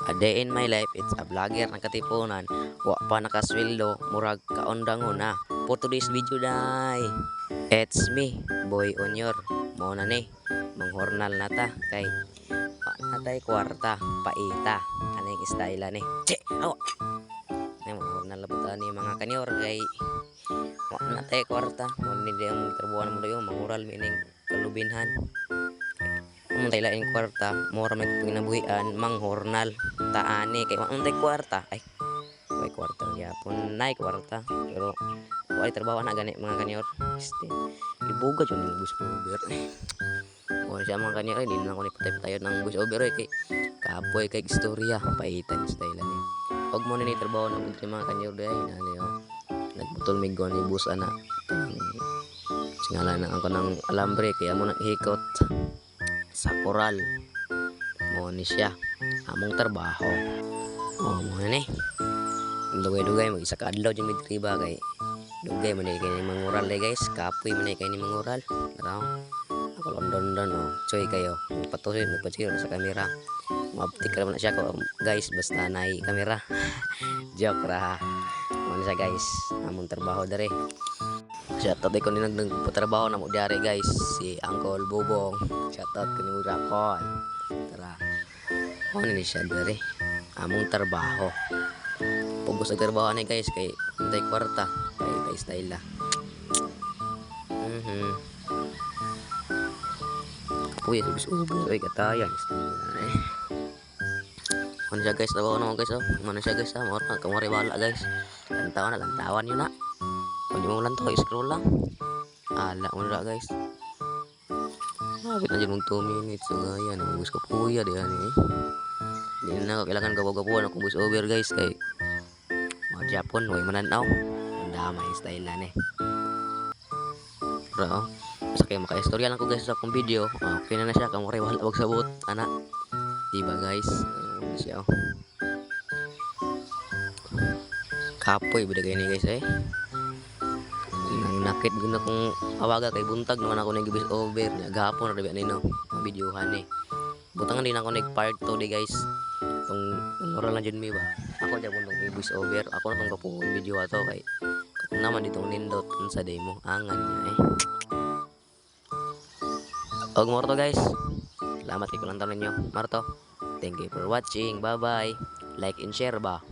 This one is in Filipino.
A day in my life, it's a vlogger na katipunan. Wa pa nakasweldo, murag kaundangon na. For today's video day. It's me, Boy Onyor. Mo na ni, manghornal na ta. Kay, wa na tay kwarta, paita. Anong style ni? Che, awa! Manghornal na po ni mga kanyor. Kay, wa na tay kwarta. Mo ni di ang trabuhan mo dayo, mangural mining kalubinhan. Untay laing kwarta, mora may pinabuhian, manghornal, taani, kay untay kwarta, ay, way kwarta, yapon, nay kwarta, pero, way trabaho na gani mga kanyor, ibuga dyan yung bus over, kung siya mga kanyor, di na ako nipatay-patayod ng bus over, kay, kapoy, kay istorya, paitan, style ni, huwag mo na trabaho ng mga kanyor, dahil, nagbutol may gawin yung bus, ana, singalan na ako ng alambre, kaya mo nang hikot, sa koral mo ni siya among trabaho mo na ni dugay-dugay mag isa ka adlaw jud midriba kay dugay man kay ni mangural guys kapoy man kay ni mangural raw ako London choy kayo patuloy nagpachiro sa kamera mabtik ra man siya ko guys basta nay kamera joke ra mo siya guys among trabaho dere. Shoutout ko ni nagpatrabaho na mo diare guys si Uncle Bobong. Shoutout ko ni Murakon. Tara. Ano ni siya dere? Among trabaho. Pugos ang trabaho ni guys kay untay kwarta. Kay style la. Uy, bis uber ay katayan. Ano siya guys? Trabaho naman guys. Ano siya guys? Kamari wala guys. Lantawan yun na. Kung di mo lang to, scroll lang. Ala mo na guys. Habit na dyan mong 2 minutes. So gaya, nabubus ko puya. Diyan eh. Hindi na kailangan gawa-gawa kung bus over guys. Kay mga Japon, huwag mananaw. Ang dama yung style na eh. Pero, basta kayo maka-istorya lang ko guys sa akong video. Okay na siya. Kamuray wala wag sabot. Anak. Diba guys? Ano siya kapoy. Bida kayo ni guys eh. Nakit gina kong awaga kay buntag naman ako nag bus over gahapon ra ni no videohan ni butangan din ako nag part 2 di guys tong oral lang jud mi ba ako ja buntong bus over ako na tong kapuhon video ato kay katong naman ditong nindot unsa day mo angan niya og mo to guys salamat kay kulantaw ninyo marto thank you for watching bye bye like and share ba.